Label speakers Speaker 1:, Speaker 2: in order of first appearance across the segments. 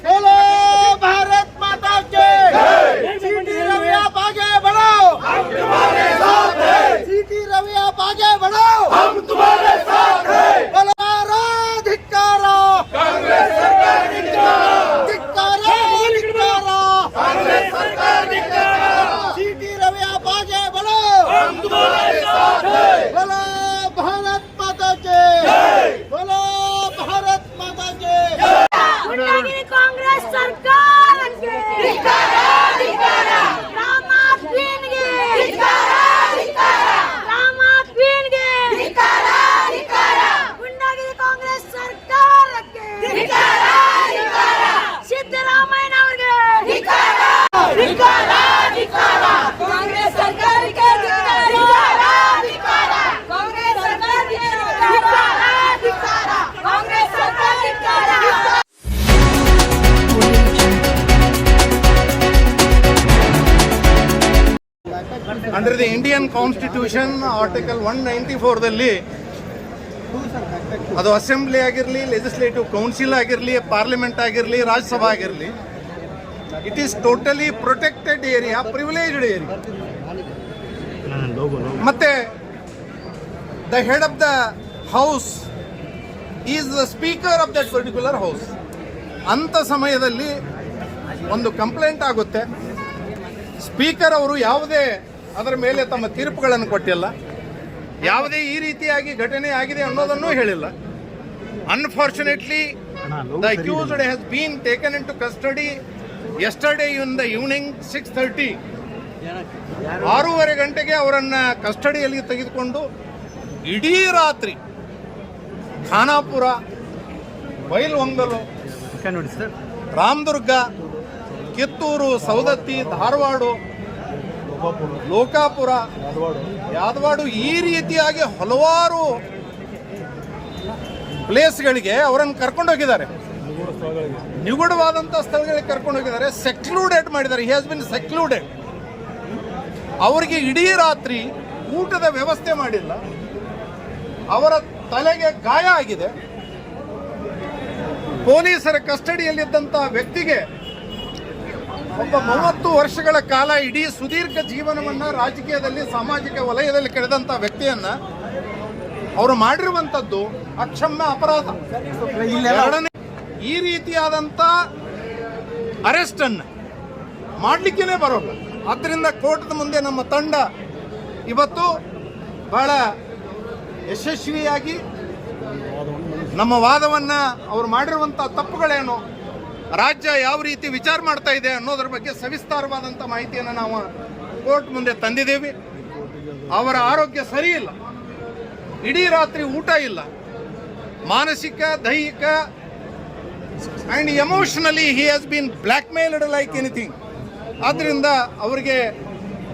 Speaker 1: बोलो भारत माता की सीटी रवि आप आगे बढ़ो, हम तुम्हारे साथ हैं। सीटी रवि आप आगे बढ़ो, हम तुम्हारे साथ हैं। बोलो धिक्कारा कांग्रेस सरकार, धिक्कारा धिक्कारा कांग्रेस सरकार, धिक्कारा। सीटी रवि आप आगे बढ़ो, हम तुम्हारे साथ हैं। बोलो भारत माता की, बोलो भारत माता की।
Speaker 2: कांग्रेस सरकार कांग्रेस सरकार सिद्धरामಯ್ಯ कांग्रेस सरकार
Speaker 3: under the Indian constitution article 194ದಲ್ಲಿ ಅದು ಅಸೆಂಬ್ಲಿ ಆಗಿರಲಿ, ಲೆಜಿಸ್ಲೇಟಿವ್ ಕೌನ್ಸಿಲ್ ಆಗಿರಲಿ, ಪಾರ್ಲಿಮೆಂಟ್ ಆಗಿರಲಿ, ರಾಜ್ಯಸಭಾ ಆಗಿರಲಿ, it is totally protected area, privileged area. ಮತ್ತೆ the head of the house is the speaker of that particular house. ಅಂಥ ಸಮಯದಲ್ಲಿ ಒಂದು ಕಂಪ್ಲೇಂಟ್ ಆಗುತ್ತೆ, ಸ್ಪೀಕರ್ ಅವರು ಯಾವುದೇ ಅದರ ಮೇಲೆ ತಮ್ಮ ತೀರ್ಪುಗಳನ್ನು ಕೊಟ್ಟಿಲ್ಲ, ಯಾವುದೇ ಈ ರೀತಿಯಾಗಿ ಘಟನೆ ಆಗಿದೆ ಅನ್ನೋದನ್ನು ಹೇಳಿಲ್ಲ. Unfortunately the accused has been taken in to custody yesterday in the evening 6:30. 6:30 ಗಂಟೆಗೆ ಅವರನ್ನು ಕಸ್ಟಡಿಯಲ್ಲಿ ತೆಗೆದುಕೊಂಡು ಇಡೀ ರಾತ್ರಿ ಖಾನಾಪುರ, ಬೈಲಹೊಂಗಲು, ರಾಮದುರ್ಗ, ಕಿತ್ತೂರು, ಸವದತ್ತಿ, ಧಾರವಾಡ, ಲೋಕಾಪುರ, ಯಾದವಾಡ ಈ ರೀತಿಯಾಗಿ ಹಲವಾರು ಪ್ಲೇಸ್ಗಳಿಗೆ ಅವರನ್ನು ಕರ್ಕೊಂಡೋಗಿದ್ದಾರೆ. ನಿಗೂಢವಾದಂಥ ಸ್ಥಳಗಳಿಗೆ ಕರ್ಕೊಂಡೋಗಿದ್ದಾರೆ, ಸೆಕ್ಲೂಡೆಡ್ ಮಾಡಿದ್ದಾರೆ. He has been secluded. ಅವರಿಗೆ ಇಡೀ ರಾತ್ರಿ ಊಟದ ವ್ಯವಸ್ಥೆ ಮಾಡಿಲ್ಲ. ಅವರ ತಲೆಗೆ ಗಾಯ ಆಗಿದೆ. ಪೊಲೀಸರ ಕಸ್ಟಡಿಯಲ್ಲಿದ್ದಂಥ ವ್ಯಕ್ತಿಗೆ ಒಬ್ಬ 30 ವರ್ಷಗಳ ಕಾಲ ಇಡೀ ಸುದೀರ್ಘ ಜೀವನವನ್ನು ರಾಜಕೀಯದಲ್ಲಿ, ಸಾಮಾಜಿಕ ವಲಯದಲ್ಲಿ ಕಳೆದಂಥ ವ್ಯಕ್ತಿಯನ್ನ ಅವರು ಮಾಡಿರುವಂಥದ್ದು ಅಕ್ಷಮ್ಯ ಅಪರಾಧ. ಈ ರೀತಿಯಾದಂಥ ಅರೆಸ್ಟ್ ಅನ್ನು ಮಾಡಲಿಕ್ಕೇ ಬರೋಲ್ಲ. ಆದ್ದರಿಂದ ಕೋರ್ಟ್ನ ಮುಂದೆ ನಮ್ಮ ತಂಡ ಇವತ್ತು ಬಹಳ ಯಶಸ್ವಿಯಾಗಿ ನಮ್ಮ ವಾದವನ್ನು, ಅವರು ಮಾಡಿರುವಂಥ ತಪ್ಪುಗಳೇನು, ರಾಜ್ಯ ಯಾವ ರೀತಿ ವಿಚಾರ ಮಾಡ್ತಾ ಇದೆ ಅನ್ನೋದ್ರ ಬಗ್ಗೆ ಸವಿಸ್ತಾರವಾದಂಥ ಮಾಹಿತಿಯನ್ನು ನಾವು ಕೋರ್ಟ್ ಮುಂದೆ ತಂದಿದ್ದೇವೆ. ಅವರ ಆರೋಗ್ಯ ಸರಿ ಇಲ್ಲ, ಇಡೀ ರಾತ್ರಿ ಊಟ ಇಲ್ಲ, ಮಾನಸಿಕ, ದೈಹಿಕ and emotionally he has been blackmailed like anything. ಆದ್ದರಿಂದ ಅವರಿಗೆ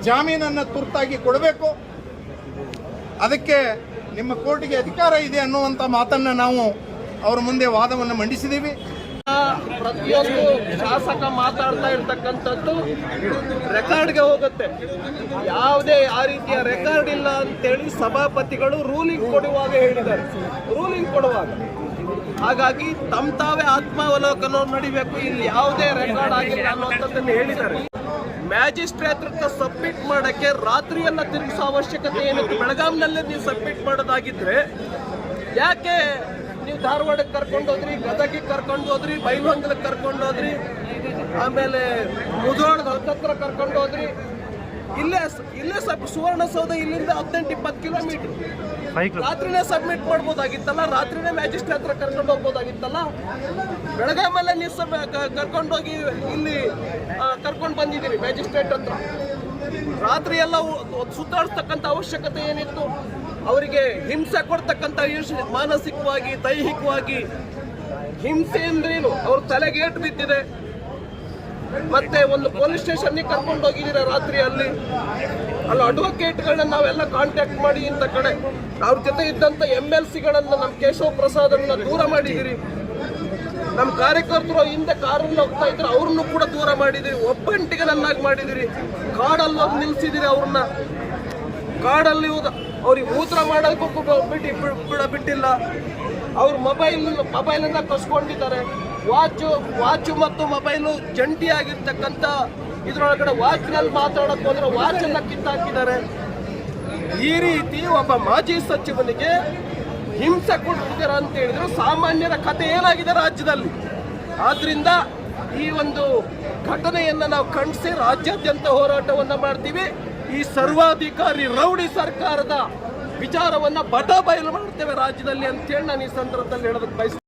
Speaker 3: ಜಾಮೀನನ್ನು ತುರ್ತಾಗಿ ಕೊಡಬೇಕು. ಅದಕ್ಕೆ ನಿಮ್ಮ ಕೋರ್ಟಿಗೆ ಅಧಿಕಾರ ಇದೆ ಅನ್ನುವಂಥ ಮಾತನ್ನು ನಾವು ಅವರ ಮುಂದೆ ವಾದವನ್ನು ಮಂಡಿಸಿದ್ದೀವಿ.
Speaker 4: ಪ್ರತಿಯೊಂದು ಶಾಸಕ ಮಾತಾಡ್ತಾ ಇರ್ತಕ್ಕಂಥದ್ದು ರೆಕಾರ್ಡ್ಗೆ ಹೋಗುತ್ತೆ. ಯಾವುದೇ ಆ ರೀತಿಯ ರೆಕಾರ್ಡ್ ಇಲ್ಲ ಅಂತೇಳಿ ಸಭಾಪತಿಗಳು ರೂಲಿಂಗ್ ಕೊಡುವಾಗ ಹೇಳಿದ್ದಾರೆ. ರೂಲಿಂಗ್ ಕೊಡುವಾಗ ಹಾಗಾಗಿ ತಮ್ಮ ತಾವೇ ಆತ್ಮಾವಲೋಕನ ನಡಿಬೇಕು. ಇಲ್ಲಿ ಯಾವುದೇ ರೆಕಾರ್ಡ್ ಆಗಿಲ್ಲ ಅನ್ನೋಂಥದ್ದನ್ನು ಹೇಳಿದ್ದಾರೆ. ಮ್ಯಾಜಿಸ್ಟ್ರೇಟ್ ಹತ್ರ ಸಬ್ಮಿಟ್ ಮಾಡೋಕ್ಕೆ ರಾತ್ರಿಯೆಲ್ಲ ತಿರುಗಿಸೋ ಅವಶ್ಯಕತೆ ಏನಿತ್ತು? ಬೆಳಗಾಂನಲ್ಲೇ ನೀವು ಸಬ್ಮಿಟ್ ಮಾಡೋದಾಗಿದ್ರೆ ಯಾಕೆ ನೀವು ಧಾರವಾಡಕ್ಕೆ ಕರ್ಕೊಂಡು ಹೋದ್ರಿ, ಗದಗಿಗೆ ಕರ್ಕೊಂಡು ಹೋದ್ರಿ, ಬೈಲಹೊಂಗಲಕ್ಕೆ ಕರ್ಕೊಂಡು ಹೋದ್ರಿ, ಆಮೇಲೆ ಮುಧೋಳದ ಹತ್ತತ್ರ ಕರ್ಕೊಂಡು ಹೋದ್ರಿ? ಇಲ್ಲೇ ಸುವರ್ಣಸೌಧ ಇಲ್ಲಿಂದ 18-20 ಕಿಲೋಮೀಟರ್. ರಾತ್ರಿನೇ ಸಬ್ಮಿಟ್ ಮಾಡ್ಬೋದಾಗಿತ್ತಲ್ಲ, ರಾತ್ರಿನೇ ಮ್ಯಾಜಿಸ್ಟ್ರೇಟ್ ಹತ್ರ ಕರ್ಕೊಂಡು ಹೋಗ್ಬೋದಾಗಿತ್ತಲ್ಲ. ಬೆಳಗಾಮಲ್ಲೇ ನೀವು ಕರ್ಕೊಂಡೋಗಿ ಇಲ್ಲಿ ಕರ್ಕೊಂಡು ಬಂದಿದ್ದೀರಿ ಮ್ಯಾಜಿಸ್ಟ್ರೇಟ್ ಹತ್ರ. ರಾತ್ರಿ ಎಲ್ಲ ಸುತ್ತಾಡಿಸ್ತಕ್ಕಂಥ ಅವಶ್ಯಕತೆ ಏನಿತ್ತು? ಅವರಿಗೆ ಹಿಂಸೆ ಕೊಡ್ತಕ್ಕಂಥ ಮಾನಸಿಕವಾಗಿ, ದೈಹಿಕವಾಗಿ ಹಿಂಸೆ ಅಂದ್ರೇನು? ಅವ್ರ ತಲೆಗೇಟು ಬಿದ್ದಿದೆ. ಮತ್ತೆ ಒಂದು ಪೊಲೀಸ್ ಸ್ಟೇಷನ್ಗೆ ಕರ್ಕೊಂಡು ಹೋಗಿದ್ದೀರಾ ರಾತ್ರಿ. ಅಲ್ಲಿ ಅಡ್ವೊಕೇಟ್ಗಳನ್ನ ನಾವೆಲ್ಲ ಕಾಂಟ್ಯಾಕ್ಟ್ ಮಾಡಿ ಇಂಥ ಕಡೆ ಅವ್ರ ಜೊತೆ ಇದ್ದಂಥ MLCಗಳನ್ನ, ನಮ್ಮ ಕೇಶವ ಪ್ರಸಾದನ್ನ ದೂರ ಮಾಡಿದಿರಿ. ನಮ್ಮ ಕಾರ್ಯಕರ್ತರು ಹಿಂದೆ ಕಾರಲ್ಲಿ ಹೋಗ್ತಾ ಇದ್ರು, ಅವ್ರನ್ನು ಕೂಡ ದೂರ ಮಾಡಿದಿರಿ. ಒಬ್ಬಂಟಿಗನನ್ನಾಗಿ ಮಾಡಿದಿರಿ. ಕಾಡಲ್ಲಿ ಹೋಗಿ ನಿಲ್ಸಿದಿರಿ. ಅವ್ರನ್ನ ಕಾಡಲ್ಲಿ ಅವ್ರಿಗೆ ಮೂತ್ರ ಮಾಡೋದಕ್ಕೂ ಬಿಟ್ಟಿಲ್ಲ. ಅವ್ರ ಮೊಬೈಲನ್ನು ಕಸ್ಕೊಂಡಿದ್ದಾರೆ. ವಾಚು ಮತ್ತು ಮೊಬೈಲು ಜಂಟಿಯಾಗಿರ್ತಕ್ಕಂಥ ಇದರೊಳಗಡೆ ವಾಚ್ನಲ್ಲಿ ಮಾತಾಡೋಕೆ ಹೋದ್ರೆ ವಾಚನ್ನು ಕಿತ್ತಾಕಿದ್ದಾರೆ. ಈ ರೀತಿ ಒಬ್ಬ ಮಾಜಿ ಸಚಿವನಿಗೆ ಹಿಂಸೆ ಕೊಡ್ತಿದ್ದಾರೆ ಅಂತ ಹೇಳಿದ್ರು ಸಾಮಾನ್ಯರ ಕಥೆ ಏನಾಗಿದೆ ರಾಜ್ಯದಲ್ಲಿ. ಆದ್ರಿಂದ ಈ ಒಂದು ಘಟನೆಯನ್ನು ನಾವು ಖಂಡಿಸಿ ರಾಜ್ಯಾದ್ಯಂತ ಹೋರಾಟವನ್ನು ಮಾಡ್ತೀವಿ. ಈ ಸರ್ವಾಧಿಕಾರಿ ರೌಡಿ ಸರ್ಕಾರದ ವಿಚಾರವನ್ನು ಬಯಲು ಮಾಡ್ತೇವೆ ರಾಜ್ಯದಲ್ಲಿ ಅಂತೇಳಿ ನಾನು ಈ ಸಂದರ್ಭದಲ್ಲಿ ಹೇಳೋದಕ್ಕೆ ಬಯಸ್ತೀನಿ.